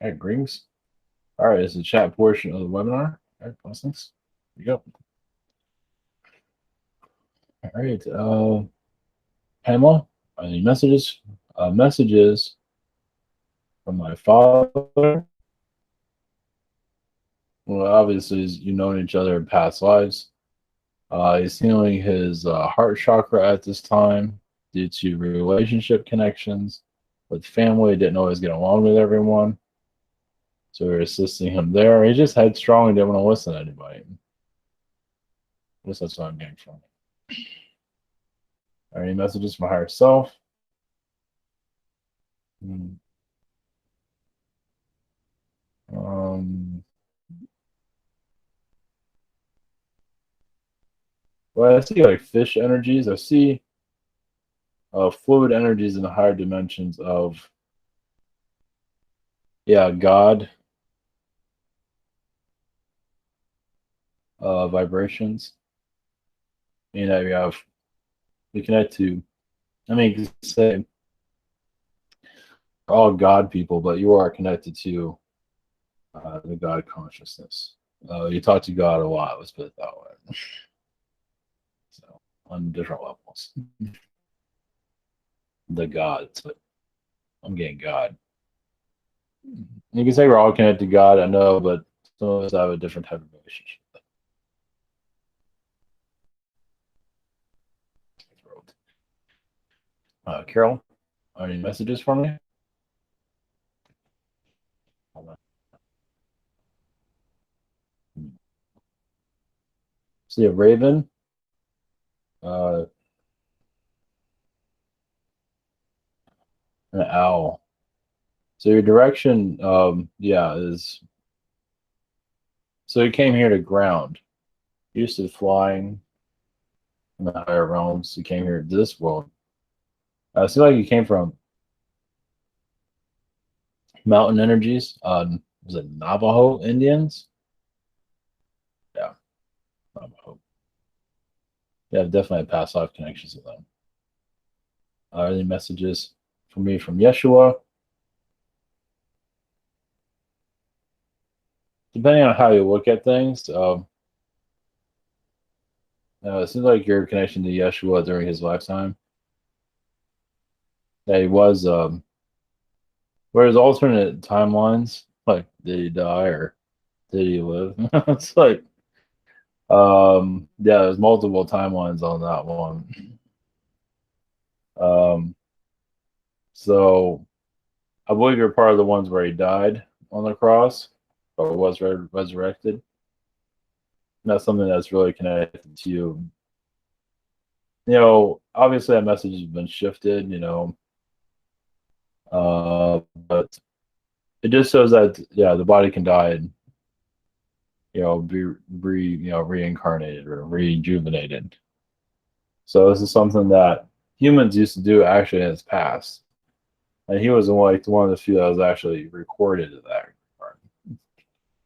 All right, greetings. All right, it's the chat portion of the webinar. All right, blessings. Here you go. All right, Pamela, any messages? Messages from my father. Well, obviously, you've known each other in past lives. He's healing his heart chakra at this time due to relationship connections with family. Didn't always get along with everyone. So we're assisting him there. He's just headstrong and didn't want to listen to anybody. I guess that's what I'm getting from it. Are any messages from higher self? Well, I see like fish energies. I see fluid energies in the higher dimensions of, yeah, God vibrations. You know, we connect to, I mean, you could say all God people, but you are connected to the God consciousness. You talk to God a lot, let's put it that way. So, on different levels. The gods, but I'm getting God. You can say we're all connected to God, I know, but some of us have a different type of relationship. Carol, any messages for me? See a raven. An owl. So your direction, yeah, is. So you came here to ground. Used to flying in the higher realms. You came here to this world. It seems like you came from mountain energies. Was it Navajo Indians? Yeah, Navajo. Yeah, definitely had past life connections with them. Any messages for me from Yeshua? Depending on how you look at things, it seems like your connection to Yeshua during his lifetime. Yeah, he was. Whereas alternate timelines, like did he die or did he live? It's like, yeah, there's multiple timelines on that one. So I believe you're part of the ones where he died on the cross or was resurrected. And that's something that's really connected to you. You know, obviously that message has been shifted, you know, but it just shows that, yeah, the body can die and, you know, be reincarnated or rejuvenated. So this is something that humans used to do actually in its past, and he was like one of the few that was actually recorded in that regard.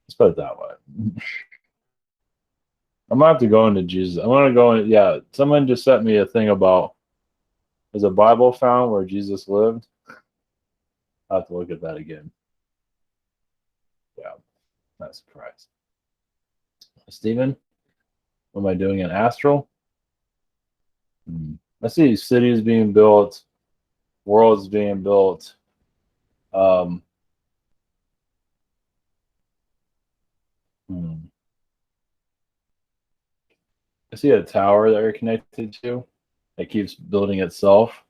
Let's put it that way. I'm gonna have to go into Jesus. I'm gonna go in. Yeah, someone just sent me a thing about, is a Bible found where Jesus lived? I have to look at that again. Yeah, not surprised. Stephen, what am I doing in astral? I see cities being built, worlds being built. I see a tower that you're connected to that keeps building itself.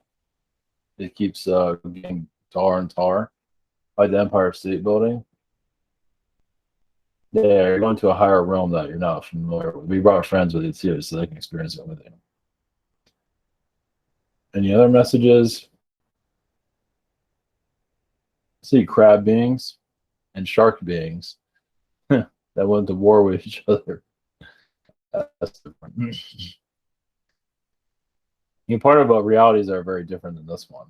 It keeps getting taller and taller, like the Empire State Building. Yeah, you're going to a higher realm that you're not familiar with. We brought friends with you too, so they can experience it with you. Any other messages? I see crab beings and shark beings that went to war with each other. That's different. Part about realities that are very different than this one.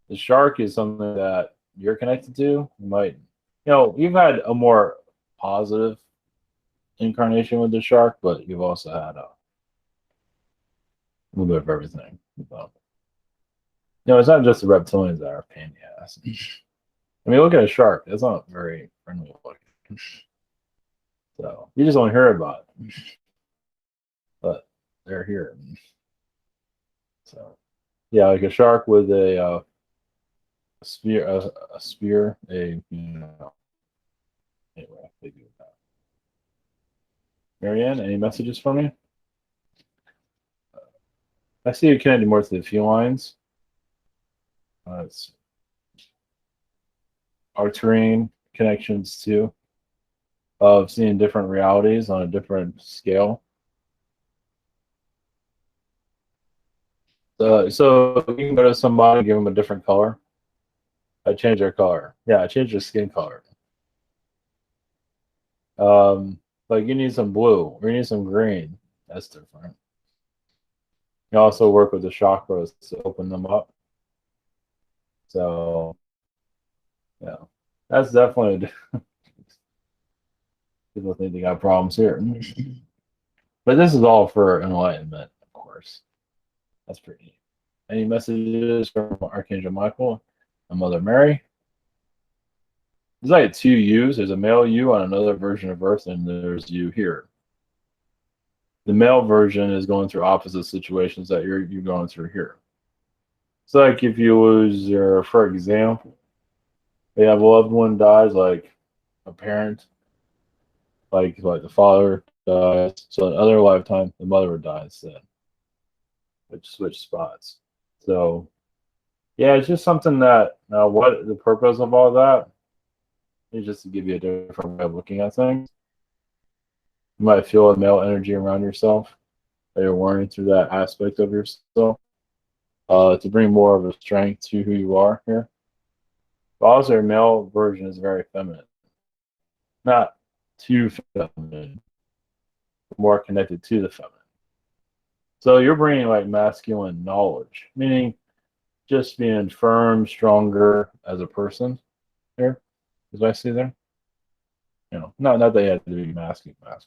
The shark is something that you're connected to. You might, you know, you've had a more positive incarnation with the shark, but you've also had a little bit of everything. You know, it's not just the reptilians that are a pain in the ass. I mean, look at a shark. That's not very friendly looking. So you just don't hear about it, but they're here. So yeah, like a shark with a spear, a spear, Anyway, they do that. Marianne, any messages for me? I see you connected more to the felines. It's Arcturine connections too, of seeing different realities on a different scale. So you can go to somebody and give them a different color. I change their color. Yeah, I change their skin color. Like you need some blue or you need some green. That's different. You also work with the chakras to open them up. So yeah, that's definitely people think they got problems here. But this is all for enlightenment, of course. That's pretty neat. Any messages from Archangel Michael and Mother Mary? There's like two yous. There's a male you on another version of Earth, and there's you here. The male version is going through opposite situations that you're going through here. So like if you lose your, for example, you have a loved one dies, like a parent, like the father dies. So in other lifetime, the mother dies then. Which switch spots. So yeah, it's just something that what the purpose of all that is just to give you a different way of looking at things. You might feel a male energy around yourself that you're worrying through that aspect of yourself. To bring more of a strength to who you are here. But also your male version is very feminine. Not too feminine, more connected to the feminine. So you're bringing like masculine knowledge, meaning just being firm, stronger as a person here, as I see there. You know, not that you have to be masculine, but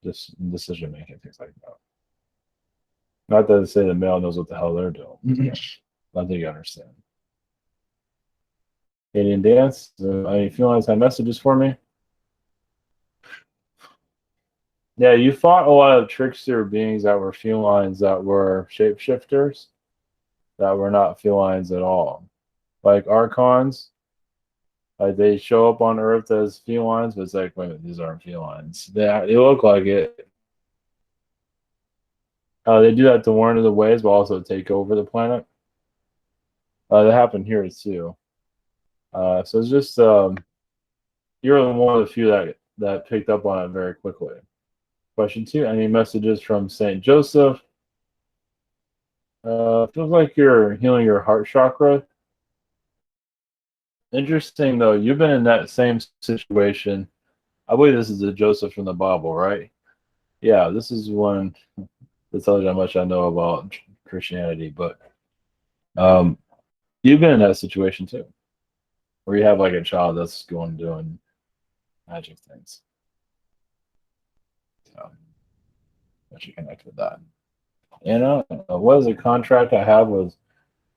just decision making, things like that. Not that to say the male knows what the hell they're doing. I think you understand. Indian dance. Any feelings have messages for me? Yeah, you fought a lot of trickster beings that were felines that were shapeshifters that were not felines at all. Like archons, like they show up on Earth as felines, but it's like, wait a minute, these aren't felines. They look like it. They do that to warn of the ways, but also take over the planet. That happened here too. So it's just you're one of the few that picked up on it very quickly. Question 2, any messages from Saint Joseph? Feels like you're healing your heart chakra. Interesting though, you've been in that same situation. I believe this is the Joseph from the Bible, right? Yeah, this is one that tells you how much I know about Christianity, but you've been in that situation too, where you have like a child that's going doing magic things. So I should connect with that. And what is a contract I have with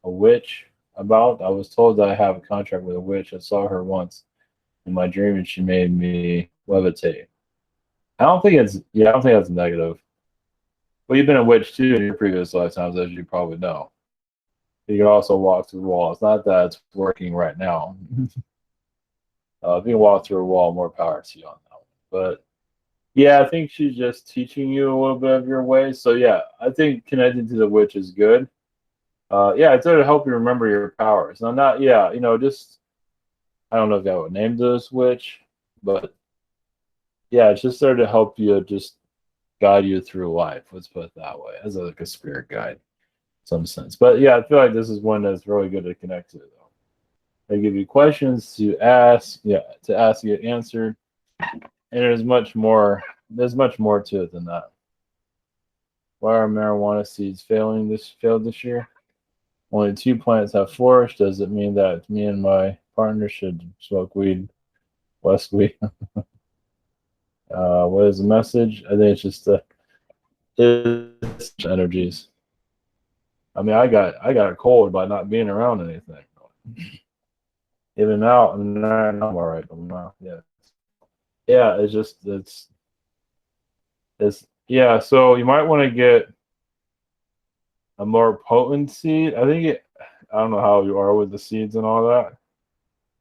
a witch about? I was told that I have a contract with a witch. I saw her once in my dream, and she made me levitate. I don't think that's negative. Well, you've been a witch too in your previous lifetimes, as you probably know. You can also walk through walls. Not that it's working right now. If you can walk through a wall, more power to you on that one. But yeah, I think she's just teaching you a little bit of your ways. So yeah, I think connecting to the witch is good. Yeah, it's there to help you remember your powers. Now, not just I don't know if I would name this witch, but yeah, it's just there to help you, just guide you through life. Let's put it that way, as like a spirit guide, in some sense. But yeah, I feel like this is one that's really good to connect to, though. They give you questions to ask, get answered, and there's much more. There's much more to it than that. Why are marijuana seeds failed this year? Only 2 plants have flourished. Does it mean that me and my partner should smoke weed, less weed? What is the message? I think it's just it's energies. I mean, I got a cold by not being around anything. Even now, I'm all right, but now, yeah. Yeah, it's yeah, so you might want to get a more potent seed. I don't know how you are with the seeds and all that.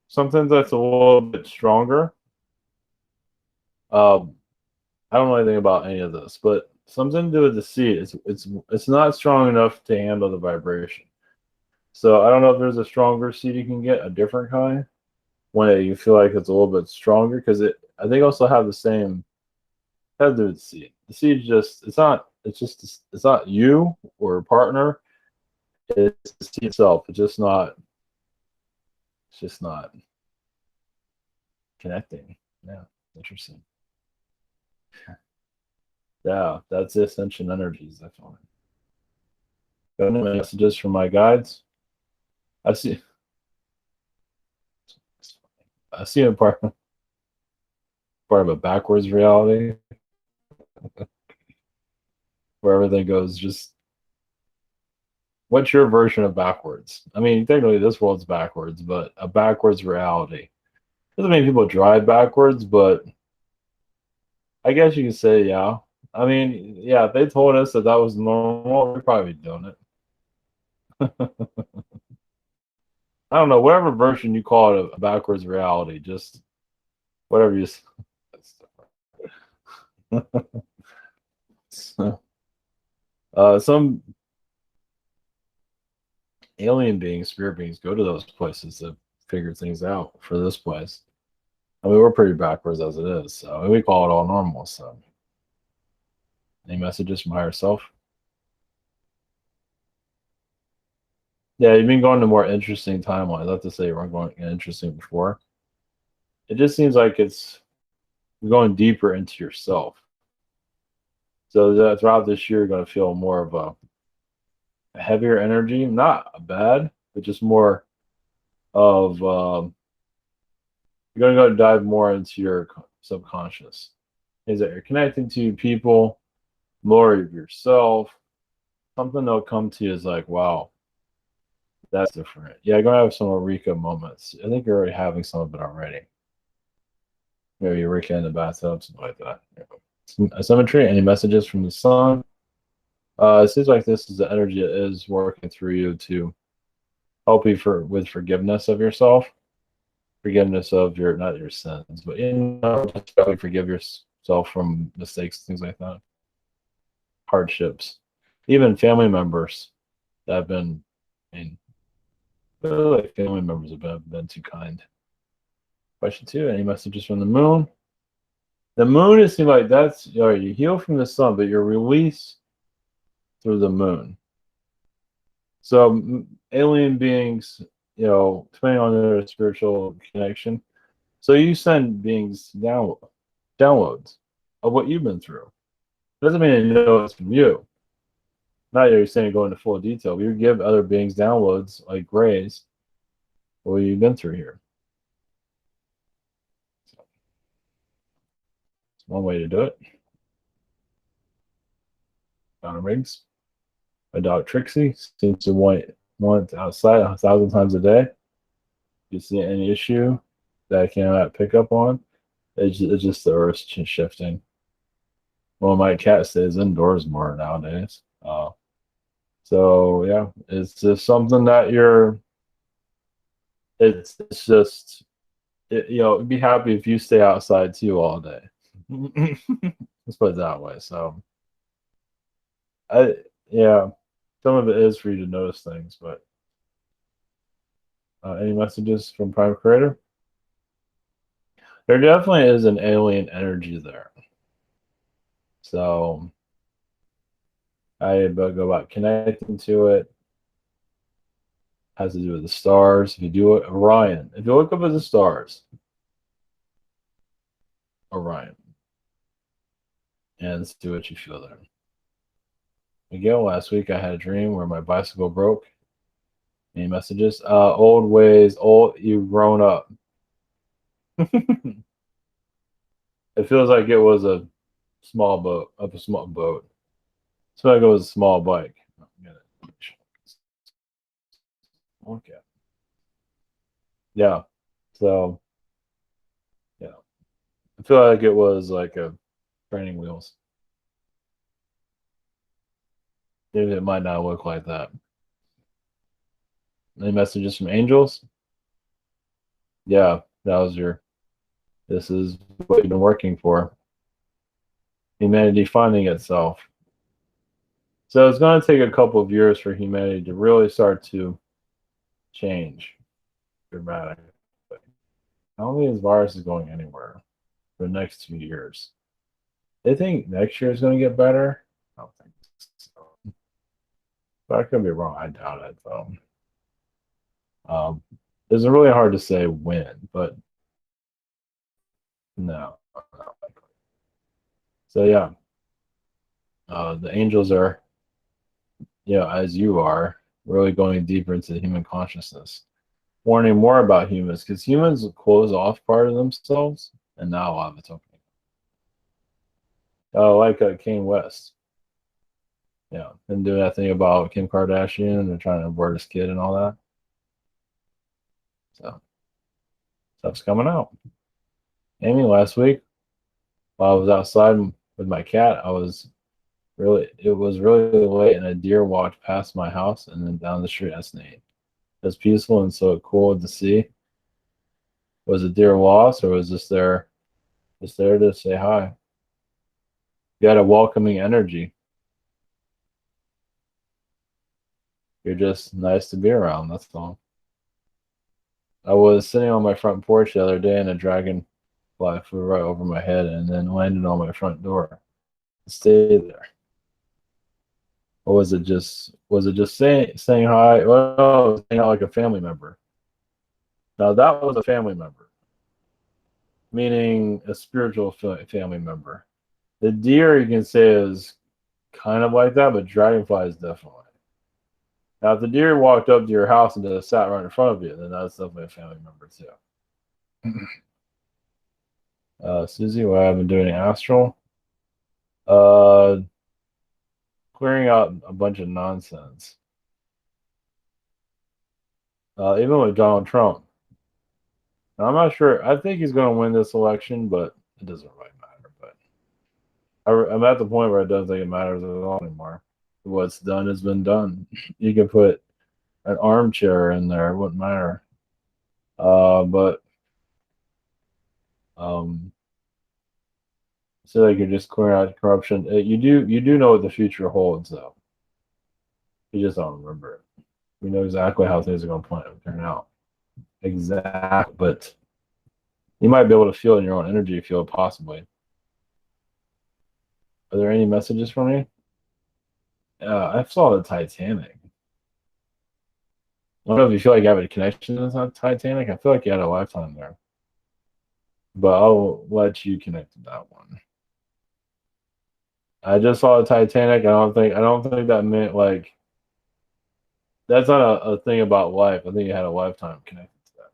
Something that's a little bit stronger. Um, I don't know anything about any of this, but something to do with the seed. It's not strong enough to handle the vibration. So I don't know if there's a stronger seed you can get, a different kind, when you feel like it's a little bit stronger, because it I think also have the same has to do with the seed. The seed just it's not you or a partner. It's the seed itself. It's just not connecting. Yeah, interesting. Yeah, that's the ascension energies, definitely. Got any messages from my guides? I see. I see a part of a backwards reality where everything goes just. What's your version of backwards? I mean, technically, this world's backwards, but a backwards reality. Doesn't mean people drive backwards, but I guess you could say, yeah. I mean, yeah, if they told us that that was normal, we'd probably be doing it. I don't know, whatever version you call it, a backwards reality, just whatever you. Some alien beings, spirit beings, go to those places to figure things out for this place. I mean, we're pretty backwards as it is, so we call it all normal. So, any messages from higher self? Yeah, you've been going to more interesting timelines. Not to say you weren't going interesting before. It just seems like it's you're going deeper into yourself. So that throughout this year, you're going to feel more of a heavier energy, not bad, but just more of you're going to go dive more into your subconscious. Is that you're connecting to people, more of yourself. Something that'll come to you is like, wow, that's different. Yeah, you're going to have some Eureka moments. I think you're already having some of it already. Maybe Eureka in the bathtub, something like that. Symmetry, any messages from the sun? It seems like this is the energy that is working through you to help you with forgiveness of yourself, forgiveness of your not your sins, but just really forgive yourself from mistakes, things like that, hardships, even family members that have been, I mean, really like family members have been too kind. Question two: any messages from the moon? The moon is seem like that's you heal from the sun, but you're released through the moon. So alien beings, depending on their spiritual connection, so you send beings downloads of what you've been through. Doesn't mean they know it's from you. Not that you're saying go into full detail, but you give other beings downloads like grays what you've been through here. So it's one way to do it. Donna Riggs. My dog Trixie seems to want outside 1,000 times a day. You see any issue that I cannot pick up on? It's just the earth shifting. Well, my cat stays indoors more nowadays. So yeah, it's just something that it's just be happy if you stay outside too all day. Let's put it that way. So I yeah, some of it is for you to notice things, but any messages from Prime Creator? There definitely is an alien energy there. So I go about connecting to it. Has to do with the stars. If you do it, Orion. If you look up at the stars, Orion, and see what you feel there. Again, last week I had a dream where my bicycle broke. Any messages? Old ways, you've grown up. It feels like it was a small boat, a small boat. So like it was a small bike. Okay. Yeah. So yeah, I feel like it was like a training wheels. Maybe it might not look like that. Any messages from angels? Yeah, that was your. This is what you've been working for. Humanity finding itself. So it's going to take a couple of years for humanity to really start to change dramatically. I don't think this virus is going anywhere for the next 2 years. They think next year is going to get better. I don't think so. But I could be wrong. I doubt it, though. It's really hard to say when, but no, not likely. So yeah, the angels are, as you are, really going deeper into the human consciousness, warning more about humans because humans close off part of themselves, and now a lot of it's opening. Like Kane West, and doing that thing about Kim Kardashian and they're trying to abort his kid and all that. So stuff's coming out. Amy, last week while I was outside with my cat, it was really late and a deer walked past my house and then down the street at Snake. It was peaceful and so cool to see. Was a deer lost or was just there to say hi? You had a welcoming energy. You're just nice to be around, that's all. I was sitting on my front porch the other day and a dragonfly flew right over my head and then landed on my front door. It stayed there. Or was it just saying hi? Well, no, it was saying hi like a family member. Now that was a family member, meaning a spiritual family member. The deer you can say is kind of like that, but dragonfly is definitely. Now, if the deer walked up to your house and just sat right in front of you, then that's definitely a family member too. Susie, what I've been doing in astral, uh, clearing out a bunch of nonsense. Even with Donald Trump. Now, I'm not sure. I think he's going to win this election, but it doesn't really matter. But I'm at the point where it doesn't think it matters at all anymore. What's done has been done. You can put an armchair in there; it wouldn't matter. But so they could just clear out corruption. You do know what the future holds, though. You just don't remember it. You know exactly how things are going to turn out. Exactly, but you might be able to feel it in your own energy field, possibly. Are there any messages for me? I saw the Titanic. I don't know if you feel like you have a connection to the Titanic. I feel like you had a lifetime there, but I'll let you connect to that one. I just saw the Titanic. I don't think that meant like that's not a thing about life. I think you had a lifetime connected to that.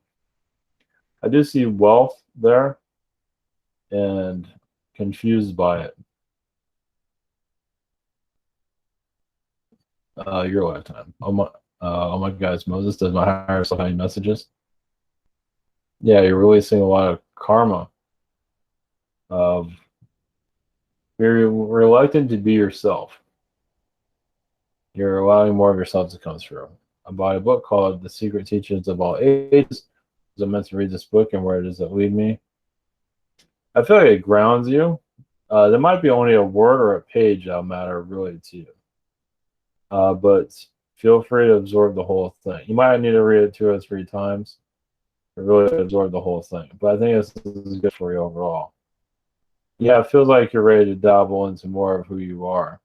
I do see wealth there and confused by it. Your lifetime. Oh my guys, Moses, does my higher self have any messages? Yeah, you're releasing a lot of karma of you're reluctant to be yourself. You're allowing more of yourself to come through. I bought a book called The Secret Teachings of All Ages. I meant to read this book and where does it lead me? I feel like it grounds you. There might be only a word or a page that'll matter really to you. But feel free to absorb the whole thing. You might need to read it 2 or 3 times to really absorb the whole thing. But I think this is good for you overall. Yeah, it feels like you're ready to dabble into more of who you are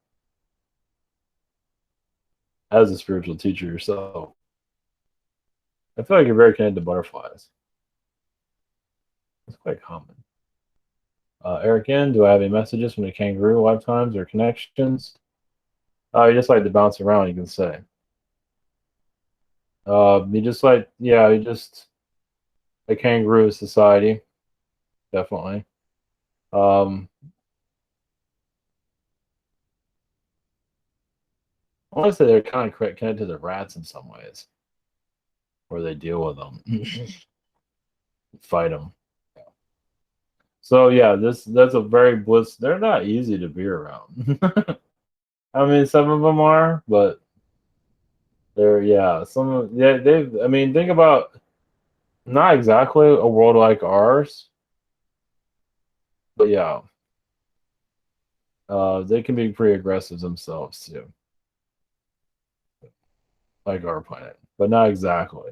as a spiritual teacher yourself. I feel like you're very connected to butterflies. It's quite common. Eric N, do I have any messages from the kangaroo lifetimes or connections? You just like to bounce around, you can say. You just a kangaroo society, definitely. I want to say they're kind of connected to the rats in some ways, where they deal with them. fight them. So yeah, that's a very bliss. They're not easy to be around. I mean, some of them are, but they're yeah. Some of yeah they've. I mean, think about not exactly a world like ours, but yeah, they can be pretty aggressive themselves too, like our planet, but not exactly.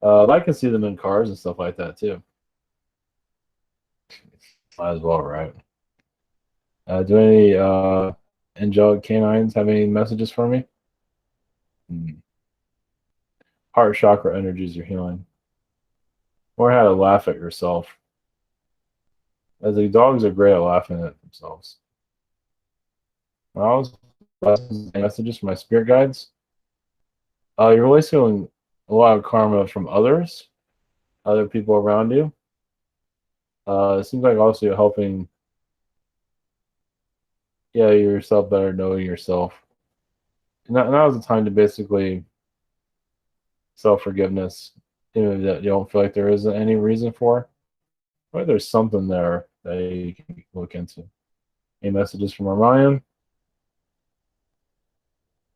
I can see them in cars and stuff like that too. Might as well, right? Do any angelic canines have any messages for me? Hmm. Heart chakra energies are healing. Or how to laugh at yourself. As the dogs are great at laughing at themselves. When I was messages from my spirit guides, you're releasing a lot of karma from others, other people around you. It seems like also you're helping, yeah, yourself better knowing yourself. Now is the time to basically self forgiveness, that you don't feel like there isn't any reason for. Or there's something there that you can look into. Any messages from Orion?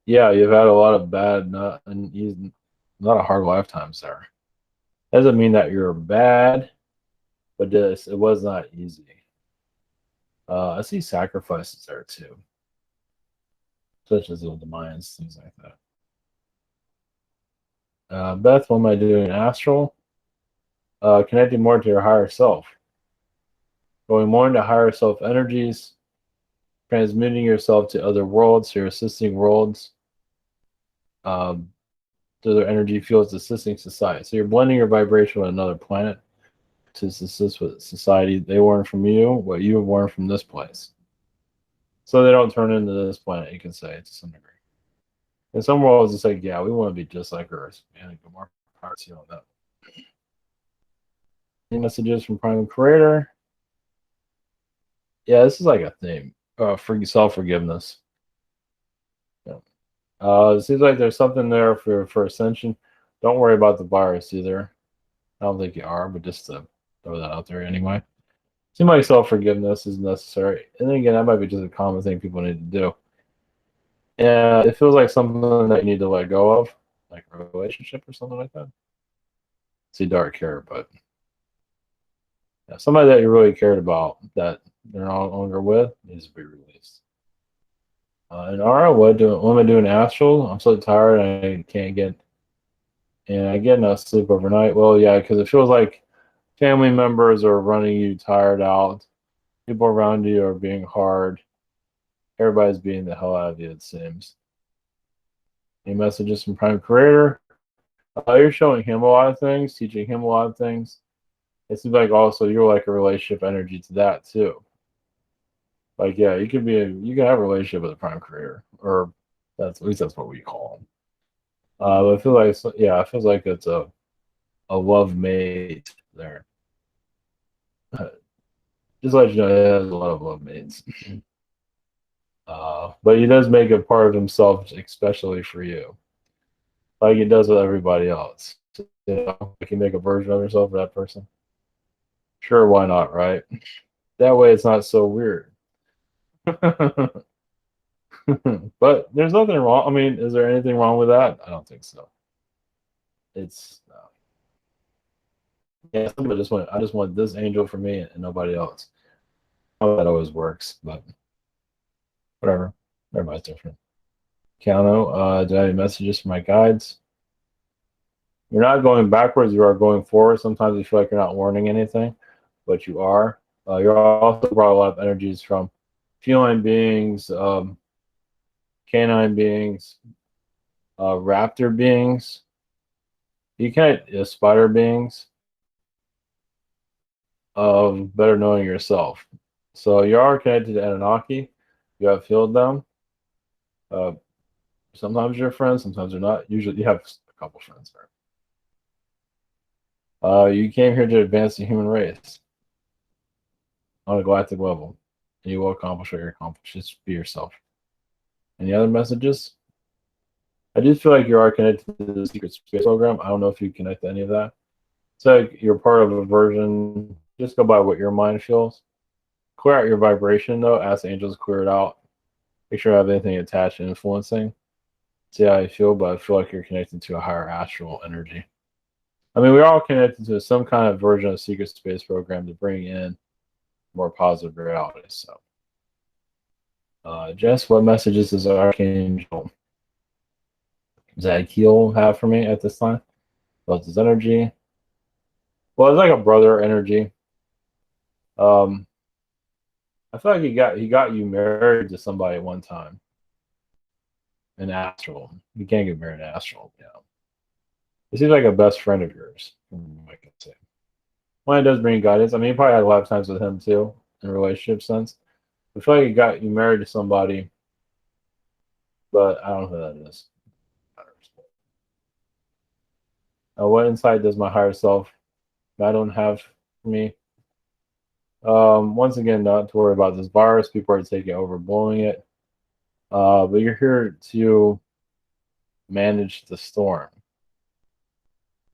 Yeah, you've had a lot of bad, not and a lot of hard lifetimes there. Doesn't mean that you're bad, but it was not easy. I see sacrifices there too, such as the Mayans, things like that. Beth, what am I doing? Astral, connecting more to your higher self, going more into higher self energies, transmuting yourself to other worlds, your assisting worlds, um, to their energy fields, assisting society. So you're blending your vibration with another planet to assist with society. They learn from you what you have learned from this place. So they don't turn into this planet, you can say, to some degree. In some worlds, it's like, yeah, we want to be just like Earth. Man, get more power to you on that. Any messages from Prime Creator? Yeah, this is like a theme. For self forgiveness. Yeah. It seems like there's something there for ascension. Don't worry about the virus either. I don't think you are, but just to throw that out there anyway. Seems like self forgiveness is necessary. And then again, that might be just a common thing people need to do. Yeah, it feels like something that you need to let go of, like a relationship or something like that. See dark here, but yeah, somebody that you really cared about that they're no longer with needs to be released. And Ara, what am I doing astral? I'm so tired I can't get, and I get enough sleep overnight. Well, yeah, because it feels like family members are running you tired out. People around you are being hard. Everybody's being the hell out of you, it seems. Any messages from Prime Creator? You're showing him a lot of things, teaching him a lot of things. It seems like also you're like a relationship energy to that too. Like, yeah, you can have a relationship with a Prime Creator, or that's at least that's what we call them. But I feel like yeah, it feels like it's a love mate there. Just let you know, he has a lot of love mates. But he does make a part of himself especially for you, like he does with everybody else. He can make a version of himself for that person. Sure, why not, right? That way it's not so weird. But there's nothing wrong. I mean, is there anything wrong with that? I don't think so. It's yeah, I just want this angel for me and nobody else. How that always works, but whatever. Everybody's different. Keanu, do I have any messages for my guides? You're not going backwards, you are going forward. Sometimes you feel like you're not learning anything, but you are. You're also brought a lot of energies from feline beings, canine beings, raptor beings, you can spider beings, of better knowing yourself. So you are connected to Anunnaki. You have filled them. Uh, sometimes you're friends, sometimes you're not. Usually you have a couple friends there. You came here to advance the human race on a galactic level. And you will accomplish what you're accomplishing. Just be yourself. Any other messages? I do feel like you are connected to the secret space program. I don't know if you connect to any of that. So you're part of a version. Just go by what your mind feels. Clear out your vibration though. Ask the angels to clear it out. Make sure you have anything attached and influencing. See how you feel, but I feel like you're connected to a higher astral energy. I mean, we're all connected to some kind of version of secret space program to bring in more positive reality. So, Jess, what messages does Archangel Zadkiel have for me at this time? What's his energy? Well, it's like a brother energy. Um, I feel like he got you married to somebody at one time in astral. You can't get married in astral. Yeah, he seems like a best friend of yours. I can say. Well, it does bring guidance. I mean, you probably had a lot of times with him too in a relationship sense. I feel like he got you married to somebody, but I don't know who that is. What insight does my higher self I don't have for me? Once again, not to worry about this virus. People are taking over, blowing it. But you're here to manage the storm.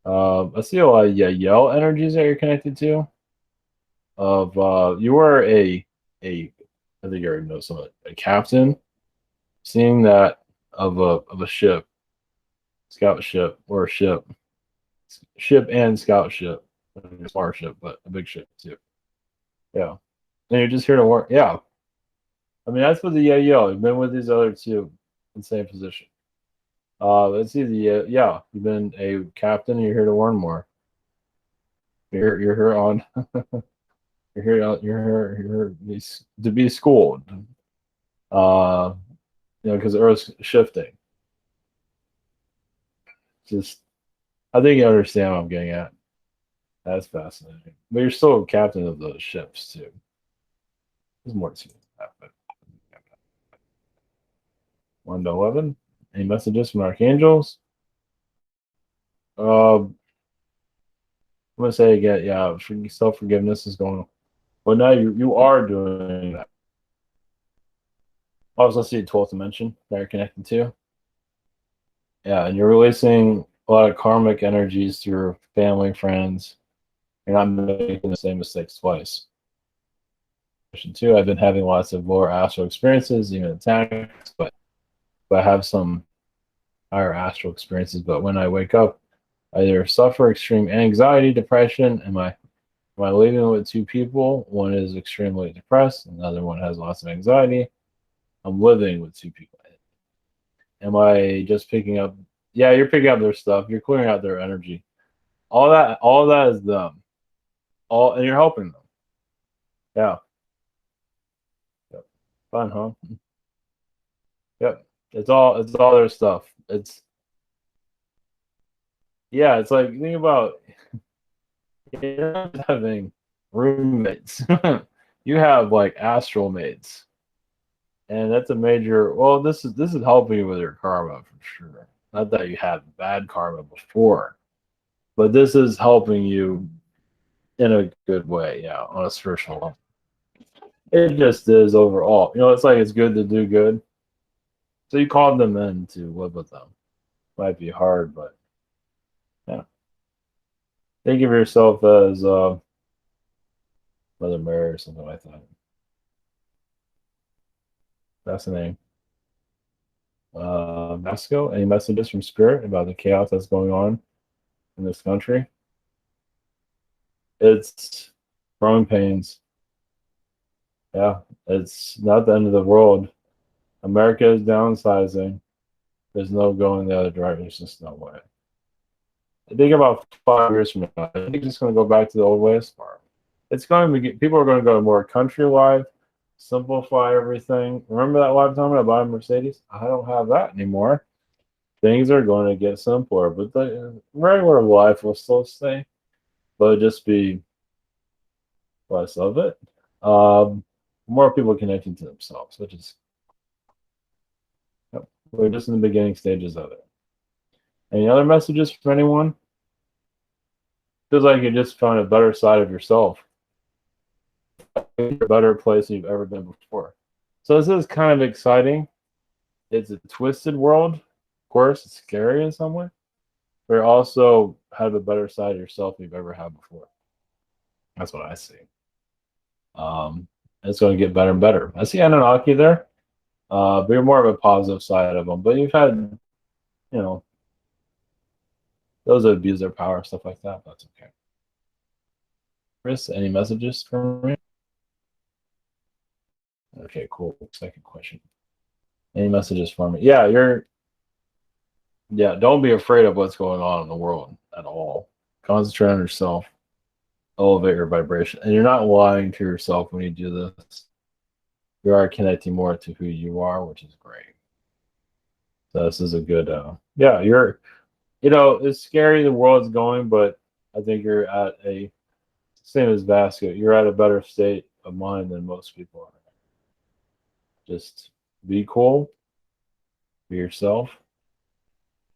I see a lot of yell energies that you're connected to. You were a I think you already know some a captain. Seeing that of a ship, scout ship or a ship and scout ship, a small ship, but a big ship too. Yeah, and you're just here to work. Yeah, I mean that's with the yo. You've been with these other two in the same position. Let's see the yeah. You've been a captain. You're here to learn more. You're here on. You're here. You're here to be schooled. Uh, because Earth's shifting. Just, I think you understand what I'm getting at. That's fascinating. But you're still a captain of those ships too. There's more to that. But 1 to 11. Any messages from archangels? I'm gonna say again, yeah, self forgiveness is going on. Well, now you are doing that. Also, see 12th dimension that you're connected to. Yeah, and you're releasing a lot of karmic energies through family, friends. You're not making the same mistakes twice. Two, I've been having lots of lower astral experiences, even attacks, but I have some higher astral experiences. But when I wake up, I either suffer extreme anxiety, depression. Am I living with two people? One is extremely depressed, and the other one has lots of anxiety. I'm living with two people. Am I just picking up? Yeah, you're picking up their stuff. You're clearing out their energy. All that is them. And you're helping them. Yeah. Yep. Fun, huh? Yep. It's all their stuff. It's like think about you're not having roommates. You have like astral mates. And that's a major well, this is helping you with your karma for sure. Not that you had bad karma before, but this is helping you in a good way, yeah, on a spiritual level. It just is overall. It's like it's good to do good. So you called them in to live with them. Might be hard, but yeah. Think of yourself as Mother Mary or something like that. Fascinating. Vasco, any messages from Spirit about the chaos that's going on in this country? It's growing pains. Yeah, it's not the end of the world. America is downsizing. There's no going the other direction. There's just no way. I think about 5 years from now, I think it's just going to go back to the old ways. It's going to be people are going to go more country life, simplify everything. Remember that live time I bought a Mercedes? I don't have that anymore. Things are going to get simpler, but the regular life will still stay, but just be less of it. More people connecting to themselves, which is we're just in the beginning stages of it. Any other messages from anyone? Feels like you just found a better side of yourself. A better place than you've ever been before. So this is kind of exciting. It's a twisted world. Of course, it's scary in some way. but also have a better side of yourself than you've ever had before. That's what I see. It's going to get better and better. I see Anunnaki there, but you're more of a positive side of them. But you've had, you know, those that abuse their power, stuff like that. That's okay. Chris, any messages for me? Okay, cool. Second question. Any messages for me? Yeah, don't be afraid of what's going on in the world at all. Concentrate on yourself, elevate your vibration. And you're not lying to yourself when you do this. You are connecting more to who you are, which is great. So this is a good it's scary the world's going, but I think you're at a same as Vasco, you're at a better state of mind than most people are. Just be cool, be yourself,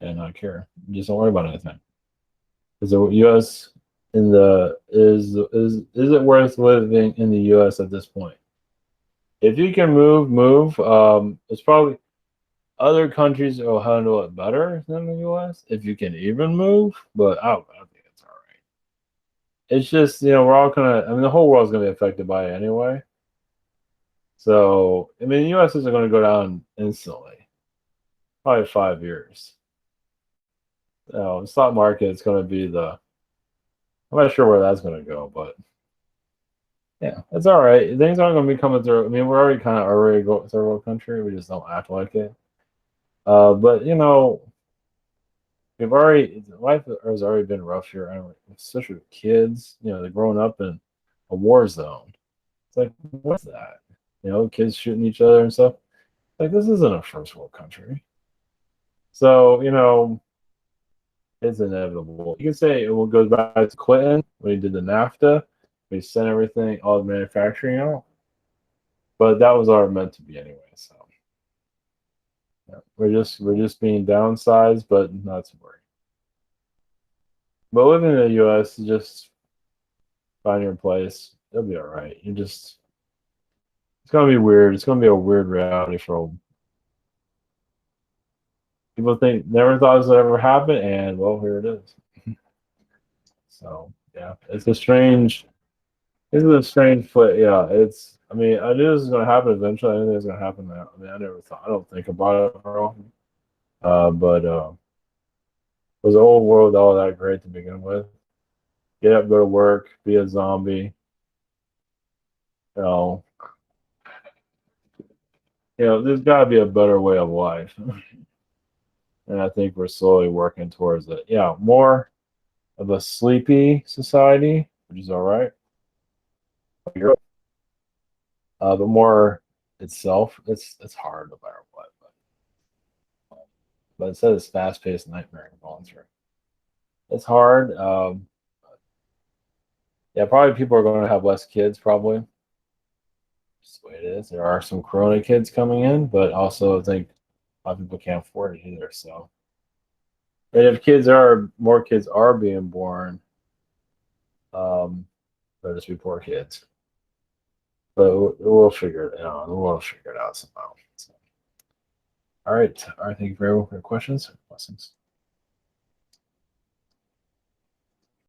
and not care. Just don't worry about anything. Is the U.S. in the is it worth living in the U.S. at this point? If you can move. It's probably other countries will handle it better than the U.S. if you can even move. But I think it's all right. It's just we're all gonna. I mean, the whole world's gonna be affected by it anyway. So I mean, the U.S. isn't going to go down instantly. Probably 5 years. The stock market is going to be the. I'm not sure where that's going to go, but yeah, it's all right. Things aren't going to be coming through. I mean, we're already kind of already go third world country. We just don't act like it. But life has already been rough here, especially with kids. They're growing up in a war zone. It's like, what's that? Kids shooting each other and stuff. Like, this isn't a first world country. So, it's inevitable. You can say it goes back to Clinton when he did the NAFTA. We sent everything, all the manufacturing out. But that was already meant to be anyway. So yeah, we're just being downsized, but not to worry. But living in the US, just find your place. It'll be all right. It's gonna be weird. It's gonna be a weird reality for people. Think never thought this would ever happen, and well, here it is. So yeah, it's a strange foot. Yeah, I mean, I knew this was going to happen eventually. I knew it was going to happen now. I mean, I don't think about it very often. But was the whole world all that great to begin with? Get up, go to work, be a zombie. You know, there's got to be a better way of life. And I think we're slowly working towards it. Yeah, more of a sleepy society, which is all right. But more itself, it's hard no matter what. But instead of this fast-paced nightmare going through, it's hard. Yeah, probably people are going to have less kids. Probably, just the way it is. There are some Corona kids coming in, but also I think a lot of people can't afford it either. So, and if more kids are being born, they'll just be poor kids. But we'll figure it out. We'll figure it out somehow. So, all right. Thank you very much for your questions. Blessings.